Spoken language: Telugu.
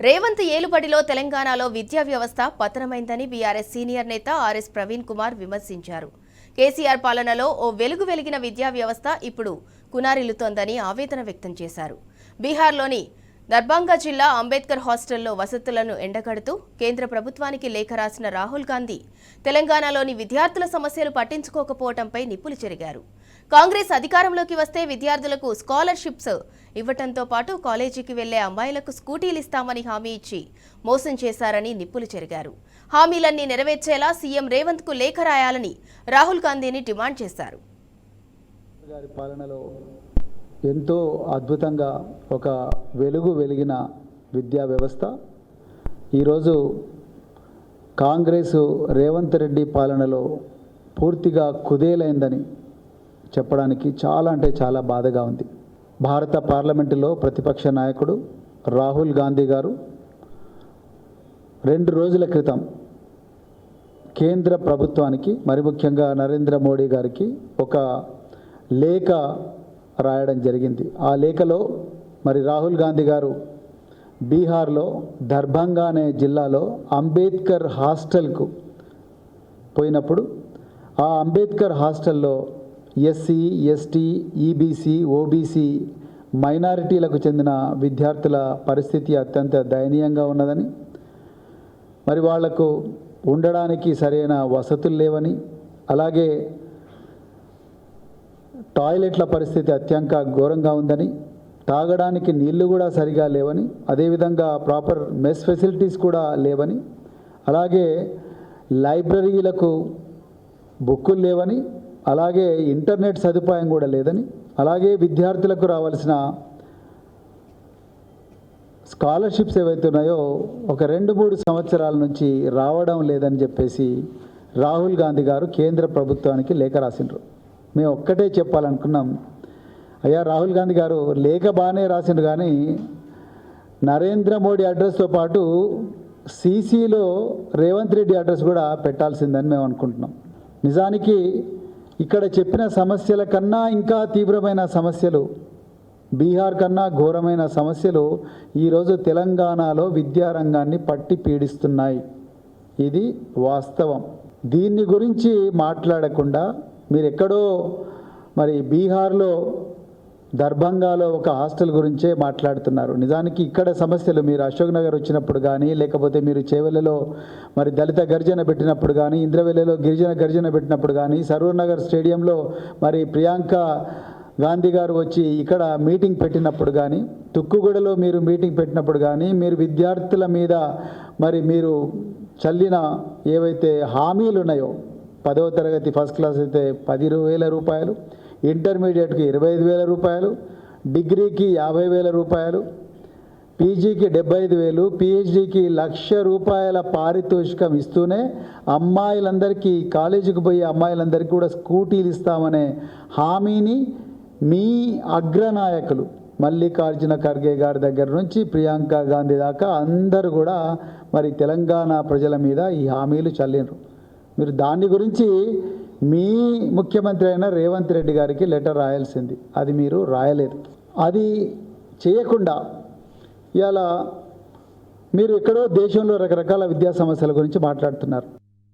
రేవంత్ ఏలుబడిలో తెలంగాణలో విద్యా వ్యవస్థ పతనమైందని బీఆర్ఎస్ సీనియర్ నేత ఆర్ఎస్ ప్రవీణ్ కుమార్ విమర్శించారు. కేసీఆర్ పాలనలో ఓ వెలిగిన విద్యా వ్యవస్థ ఇప్పుడు కునారిల్లుతోందని ఆవేదన వ్యక్తం చేశారు. బీహార్లోని దర్భంగా జిల్లా అంబేద్కర్ హాస్టల్లో వసతులను ఎండగడుతూ కేంద్ర ప్రభుత్వానికి లేఖ రాసిన రాహుల్ గాంధీ తెలంగాణలోని విద్యార్థుల సమస్యలు పట్టించుకోకపోవడంపై నిప్పులు చెరిగారు. కాంగ్రెస్ అధికారంలోకి వస్తే విద్యార్థులకు స్కాలర్షిప్స్ ఇవ్వడంతో పాటు కాలేజీకి వెళ్లే అమ్మాయిలకు స్కూటీలు ఇస్తామని హామీ ఇచ్చి మోసం చేశారని నిప్పులు చెరిగారు. హామీలన్నీ నెరవేర్చేలా సీఎం రేవంత్ కు లేఖ రాయాలని రాహుల్ గాంధీని డిమాండ్ చేశారు. ఎంతో అద్భుతంగా ఒక వెలిగిన విద్యా వ్యవస్థ ఈరోజు కాంగ్రెస్ రేవంత్ రెడ్డి పాలనలో పూర్తిగా కుదేలైందని చెప్పడానికి చాలా బాధగా ఉంది. భారత పార్లమెంటులో ప్రతిపక్ష నాయకుడు రాహుల్ గాంధీ గారు 2 రోజుల క్రితం కేంద్ర ప్రభుత్వానికి మరి ముఖ్యంగా నరేంద్ర మోడీ గారికి ఒక లేఖ రాయడం జరిగింది. ఆ లేఖలో మరి రాహుల్ గాంధీ గారు బీహార్లో దర్భంగా అనే జిల్లాలో అంబేద్కర్ హాస్టల్కు పోయినప్పుడు ఆ అంబేద్కర్ హాస్టల్లో ఎస్సీ, ఎస్టీ, ఈబీసీ, ఓబీసీ మైనారిటీలకు చెందిన విద్యార్థుల పరిస్థితి అత్యంత దయనీయంగా ఉన్నదని, మరి వాళ్లకు ఉండడానికి సరైన వసతులు లేవని, అలాగే టాయిలెట్ల పరిస్థితి అత్యంత ఘోరంగా ఉందని, తాగడానికి నీళ్లు కూడా సరిగా లేవని, అదేవిధంగా ప్రాపర్ మెస్ ఫెసిలిటీస్ కూడా లేవని, అలాగే లైబ్రరీలకు బుక్కులు లేవని, అలాగే ఇంటర్నెట్ సదుపాయం కూడా లేదని, అలాగే విద్యార్థులకు రావాల్సిన స్కాలర్షిప్స్ ఏవైతే ఉన్నాయో ఒక 2-3 సంవత్సరాల నుంచి రావడం లేదని చెప్పేసి రాహుల్ గాంధీ గారు కేంద్ర ప్రభుత్వానికి లేఖ రాసిండ్రు. మేము ఒక్కటే చెప్పాలనుకున్నాం, అయ్యా రాహుల్ గాంధీ గారు లేఖ బాగానే రాసిండ్రు, కానీ నరేంద్ర మోడీ అడ్రస్తో పాటు సీసీలో రేవంత్ రెడ్డి అడ్రస్ కూడా పెట్టాల్సిందని మేము అనుకుంటున్నాం. నిజానికి ఇక్కడ చెప్పిన సమస్యల కన్నా ఇంకా తీవ్రమైన సమస్యలు, బీహార్ కన్నా ఘోరమైన సమస్యలు ఈరోజు తెలంగాణలో విద్యారంగాన్ని పట్టి పీడిస్తున్నాయి. ఇది వాస్తవం. దీన్ని గురించి మాట్లాడకుండా మీరు ఎక్కడో మరి బీహార్లో దర్భంగాలో ఒక హాస్టల్ గురించే మాట్లాడుతున్నారు. నిజానికి ఇక్కడ సమస్యలు మీరు అశోక్ నగర్ వచ్చినప్పుడు కానీ, లేకపోతే మీరు చేవెళ్లలో మరి దళిత గర్జన పెట్టినప్పుడు కానీ, ఇంద్రవెల్లిలో గిరిజన గర్జన పెట్టినప్పుడు కానీ, సరూర్ నగర్ స్టేడియంలో మరి ప్రియాంక గాంధీ గారు వచ్చి ఇక్కడ మీటింగ్ పెట్టినప్పుడు కానీ, తుక్కుగూడలో మీరు మీటింగ్ పెట్టినప్పుడు కానీ, మీరు విద్యార్థుల మీద మరి మీరు చల్లిన ఏవైతే హామీలు ఉన్నాయో, 10వ తరగతి ఫస్ట్ క్లాస్ అయితే 10,000 రూపాయలు, ఇంటర్మీడియట్కి 25,000 రూపాయలు, డిగ్రీకి 50,000 రూపాయలు, పీజీకి 75,000, పిహెచ్డికి 1,00,000 రూపాయల పారితోషికం ఇస్తూనే అమ్మాయిలందరికీ, కాలేజీకి పోయే అమ్మాయిలందరికీ కూడా స్కూటీలు ఇస్తామనే హామీని మీ అగ్రనాయకులు మల్లికార్జున ఖర్గే గారి దగ్గర నుంచి ప్రియాంక గాంధీ దాకా అందరూ కూడా మరి తెలంగాణ ప్రజల మీద ఈ హామీలు చల్లినరు. మీరు దాని గురించి మీ ముఖ్యమంత్రి అయిన రేవంత్ రెడ్డి గారికి లెటర్ రాయాల్సింది, అది మీరు రాయలేదు. అది చేయకుండా ఇవాళ మీరు ఎక్కడో దేశంలో రకరకాల విద్యా సమస్యల గురించి మాట్లాడుతున్నారు.